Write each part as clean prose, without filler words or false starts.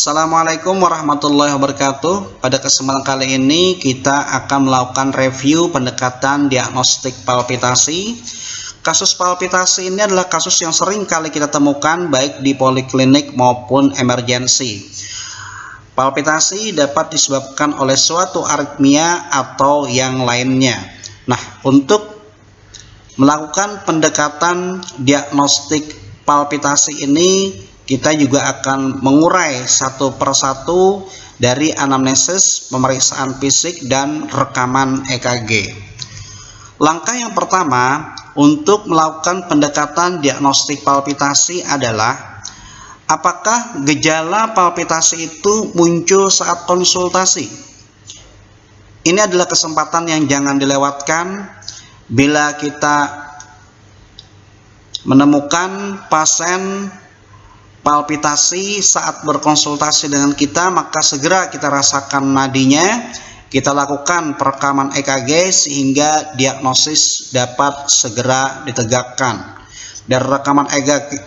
Assalamualaikum warahmatullahi wabarakatuh. Pada kesempatan kali ini kita akan melakukan review pendekatan diagnostik palpitasi. Kasus palpitasi ini adalah kasus yang sering kali kita temukan baik di poliklinik maupun emergensi. Palpitasi dapat disebabkan oleh suatu aritmia atau yang lainnya. Nah, untuk melakukan pendekatan diagnostik palpitasi ini kita juga akan mengurai satu persatu dari anamnesis, pemeriksaan fisik, dan rekaman EKG. Langkah yang pertama untuk melakukan pendekatan diagnostik palpitasi adalah apakah gejala palpitasi itu muncul saat konsultasi. Ini adalah kesempatan yang jangan dilewatkan bila kita menemukan pasien palpitasi saat berkonsultasi dengan kita, maka segera kita rasakan nadinya, kita lakukan perekaman EKG sehingga diagnosis dapat segera ditegakkan. Dari rekaman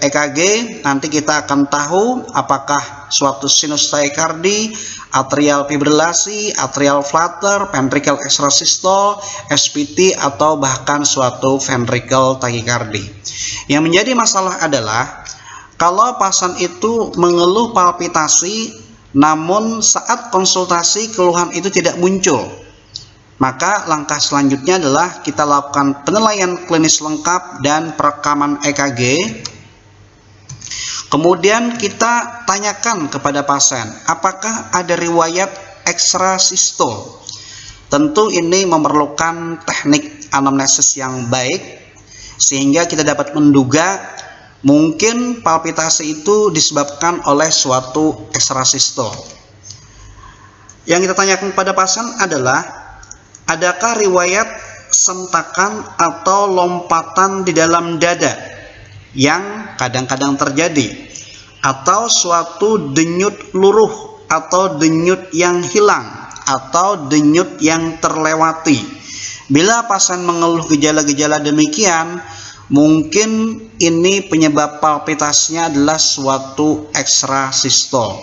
EKG nanti kita akan tahu apakah suatu sinus tachycardia, atrial fibrilasi, atrial flutter, ventricle extrasystole, SPT, atau bahkan suatu ventricle tachycardia. Yang menjadi masalah adalah kalau pasien itu mengeluh palpitasi, namun saat konsultasi keluhan itu tidak muncul, maka langkah selanjutnya adalah kita lakukan penilaian klinis lengkap dan perekaman EKG. Kemudian kita tanyakan kepada pasien, apakah ada riwayat extrasystole. Tentu ini memerlukan teknik anamnesis yang baik, sehingga kita dapat menduga mungkin palpitasi itu disebabkan oleh suatu extrasystole. Yang kita tanyakan pada pasien adalah, adakah riwayat sentakan atau lompatan di dalam dada yang kadang-kadang terjadi, atau suatu denyut luruh atau denyut yang hilang atau denyut yang terlewati. Bila pasien mengeluh gejala-gejala demikian, mungkin ini penyebab palpitasinya adalah suatu extrasystole.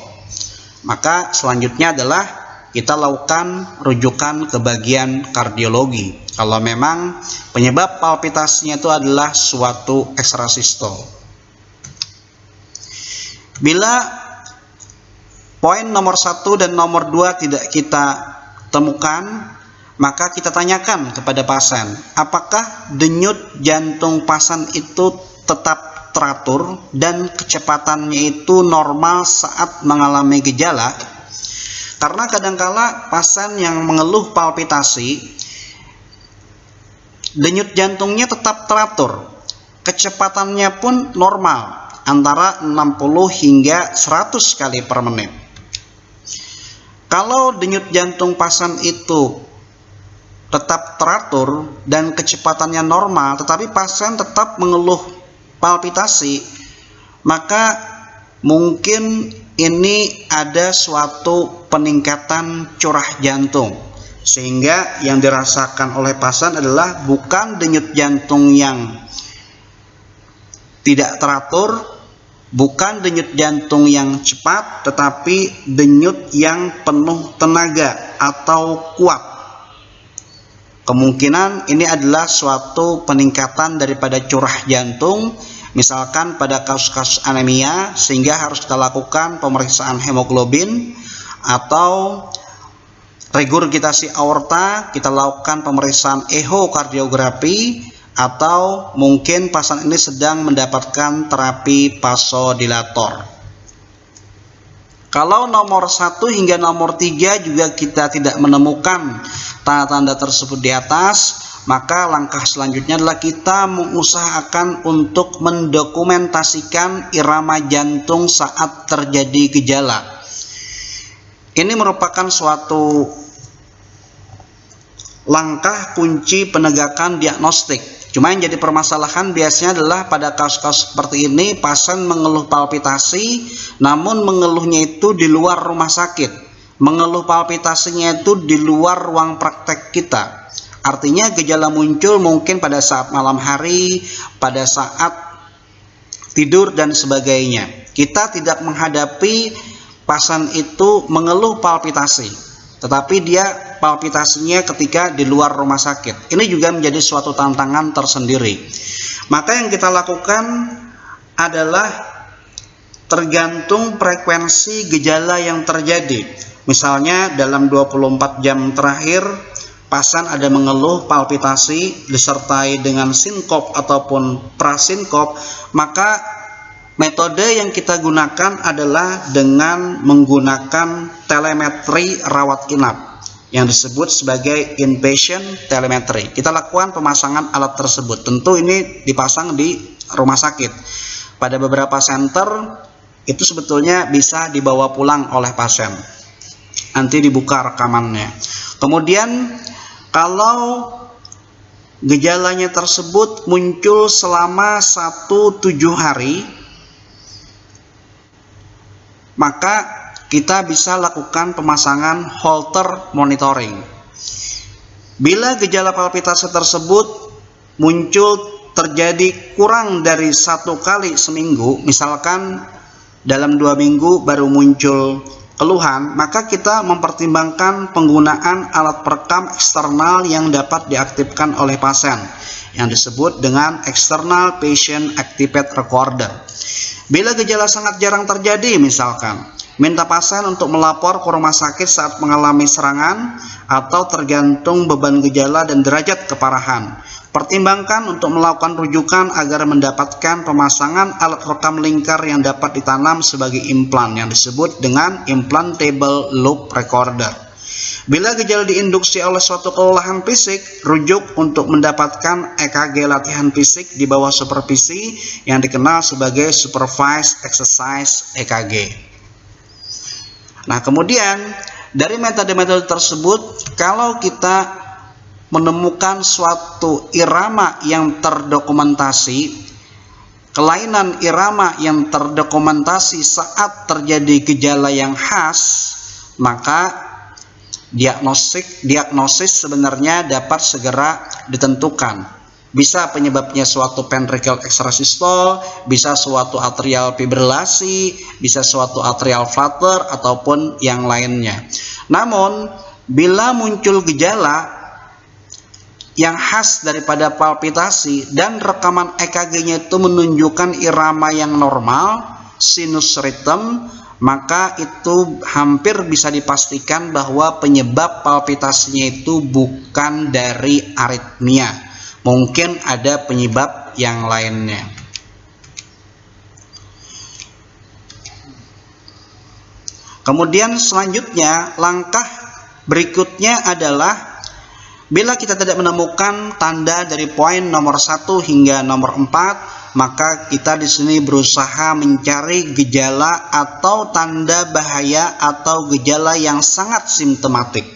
Maka selanjutnya adalah kita lakukan rujukan ke bagian kardiologi kalau memang penyebab palpitasinya itu adalah suatu extrasystole. Bila poin nomor 1 dan nomor 2 tidak kita temukan, maka kita tanyakan kepada pasien, apakah denyut jantung pasien itu tetap teratur dan kecepatannya itu normal saat mengalami gejala. Karena kadangkala pasien yang mengeluh palpitasi, denyut jantungnya tetap teratur, kecepatannya pun normal, antara 60 hingga 100 kali per menit. Kalau denyut jantung pasien itu tetap teratur dan kecepatannya normal, tetapi pasien tetap mengeluh palpitasi, maka mungkin ini ada suatu peningkatan curah jantung, sehingga yang dirasakan oleh pasien adalah bukan denyut jantung yang tidak teratur, bukan denyut jantung yang cepat, tetapi denyut yang penuh tenaga atau kuat. Kemungkinan ini adalah suatu peningkatan daripada curah jantung, misalkan pada kasus-kasus anemia, sehingga harus kita lakukan pemeriksaan hemoglobin, atau regurgitasi aorta, kita lakukan pemeriksaan ehokardiografi, atau mungkin pasien ini sedang mendapatkan terapi vasodilator. Kalau nomor 1 hingga nomor 3 juga kita tidak menemukan tanda-tanda tersebut di atas, maka langkah selanjutnya adalah kita mengusahakan untuk mendokumentasikan irama jantung saat terjadi gejala. Ini merupakan suatu langkah kunci penegakan diagnostik. Cuma yang jadi permasalahan biasanya adalah pada kasus-kasus seperti ini, pasien mengeluh palpitasi, namun mengeluhnya itu di luar rumah sakit. Mengeluh palpitasinya itu di luar ruang praktek kita. Artinya gejala muncul mungkin pada saat malam hari, pada saat tidur dan sebagainya. Kita tidak menghadapi pasien itu mengeluh palpitasi, tetapi dia palpitasinya ketika di luar rumah sakit. Ini juga menjadi suatu tantangan tersendiri. Maka yang kita lakukan adalah tergantung frekuensi gejala yang terjadi. Misalnya dalam 24 jam terakhir pasien ada mengeluh palpitasi disertai dengan sinkop ataupun prasinkop, maka metode yang kita gunakan adalah dengan menggunakan telemetri rawat inap yang disebut sebagai inpatient telemetry. Kita lakukan pemasangan alat tersebut. Tentu ini dipasang di rumah sakit. Pada beberapa center itu sebetulnya bisa dibawa pulang oleh pasien. Nanti dibuka rekamannya. Kemudian kalau gejalanya tersebut muncul selama 1-7 hari, maka kita bisa lakukan pemasangan Holter monitoring. Bila gejala palpitasi tersebut muncul terjadi kurang dari 1 kali seminggu, misalkan dalam 2 minggu baru muncul keluhan, maka kita mempertimbangkan penggunaan alat perekam eksternal yang dapat diaktifkan oleh pasien yang disebut dengan external patient activated recorder. Bila gejala sangat jarang terjadi, misalkan minta pasien untuk melapor ke rumah sakit saat mengalami serangan atau tergantung beban gejala dan derajat keparahan. Pertimbangkan untuk melakukan rujukan agar mendapatkan pemasangan alat rekam lingkar yang dapat ditanam sebagai implan yang disebut dengan implantable loop recorder. Bila gejala diinduksi oleh suatu kelelahan fisik, rujuk untuk mendapatkan EKG latihan fisik di bawah supervisi yang dikenal sebagai supervised exercise EKG. Nah, kemudian dari metode-metode tersebut, kalau kita menemukan suatu irama yang terdokumentasi, kelainan irama yang terdokumentasi saat terjadi gejala yang khas, maka diagnosis sebenarnya dapat segera ditentukan. Bisa penyebabnya suatu ventricle extrasystole, bisa suatu atrial fibrilasi, bisa suatu atrial flutter ataupun yang lainnya. Namun bila muncul gejala yang khas daripada palpitasi dan rekaman EKG-nya itu menunjukkan irama yang normal, sinus rhythm, maka itu hampir bisa dipastikan bahwa penyebab palpitasinya itu bukan dari aritmia. Mungkin ada penyebab yang lainnya. Kemudian selanjutnya, langkah berikutnya adalah bila kita tidak menemukan tanda dari poin nomor 1 hingga nomor 4, maka kita di sini berusaha mencari gejala atau tanda bahaya atau gejala yang sangat simptomatik.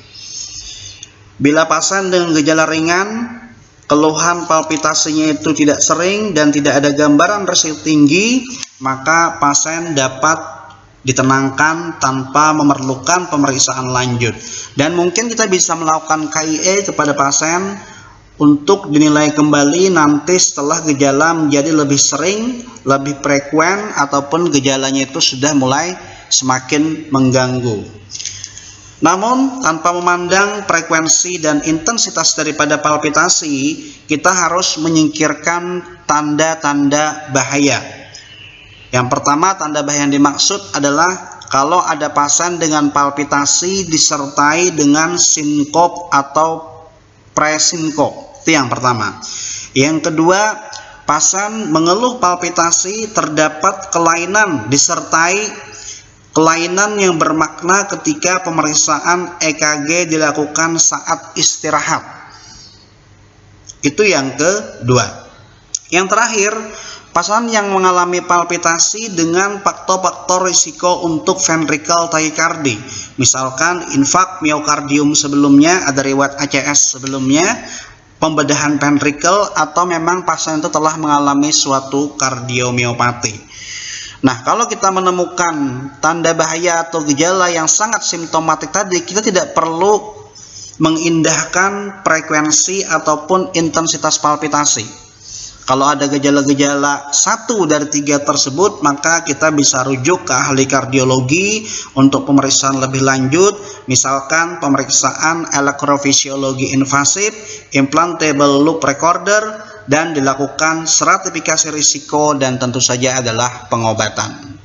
Bila pasien dengan gejala ringan, keluhan palpitasinya itu tidak sering dan tidak ada gambaran resiko tinggi, maka pasien dapat ditenangkan tanpa memerlukan pemeriksaan lanjut. Dan mungkin kita bisa melakukan KIE kepada pasien untuk dinilai kembali nanti setelah gejala menjadi lebih sering, lebih frekuen, ataupun gejalanya itu sudah mulai semakin mengganggu. Namun tanpa memandang frekuensi dan intensitas daripada palpitasi, kita harus menyingkirkan tanda-tanda bahaya. Yang pertama, tanda bahaya yang dimaksud adalah kalau ada pasien dengan palpitasi disertai dengan sinkop atau presinkop. Itu yang pertama. Yang kedua, pasien mengeluh palpitasi terdapat kelainan disertai kelainan yang bermakna ketika pemeriksaan EKG dilakukan saat istirahat. Itu yang kedua. Yang terakhir, pasien yang mengalami palpitasi dengan faktor-faktor risiko untuk ventricle tachycardia, misalkan infak miokardium sebelumnya, ada riwayat ACS sebelumnya, pembedahan ventricle, atau memang pasien itu telah mengalami suatu kardiomiopati. Nah, kalau kita menemukan tanda bahaya atau gejala yang sangat simptomatik tadi, kita tidak perlu mengindahkan frekuensi ataupun intensitas palpitasi. Kalau ada gejala-gejala 1 dari 3 tersebut, maka kita bisa rujuk ke ahli kardiologi untuk pemeriksaan lebih lanjut, misalkan pemeriksaan elektrofisiologi invasif, implantable loop recorder, dan dilakukan stratifikasi risiko, dan tentu saja adalah pengobatan.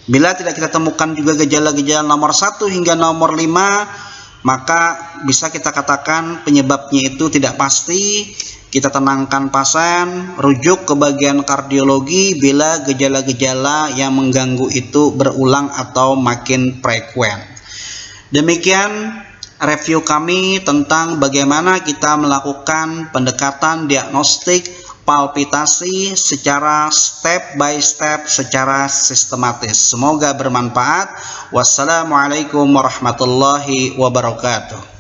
Bila tidak kita temukan juga gejala-gejala nomor 1 hingga nomor 5, maka bisa kita katakan penyebabnya itu tidak pasti. Kita tenangkan pasien, rujuk ke bagian kardiologi bila gejala-gejala yang mengganggu itu berulang atau makin frekuen. Demikian review kami tentang bagaimana kita melakukan pendekatan diagnostik palpitasi secara step by step, secara sistematis. Semoga bermanfaat. Wassalamualaikum warahmatullahi wabarakatuh.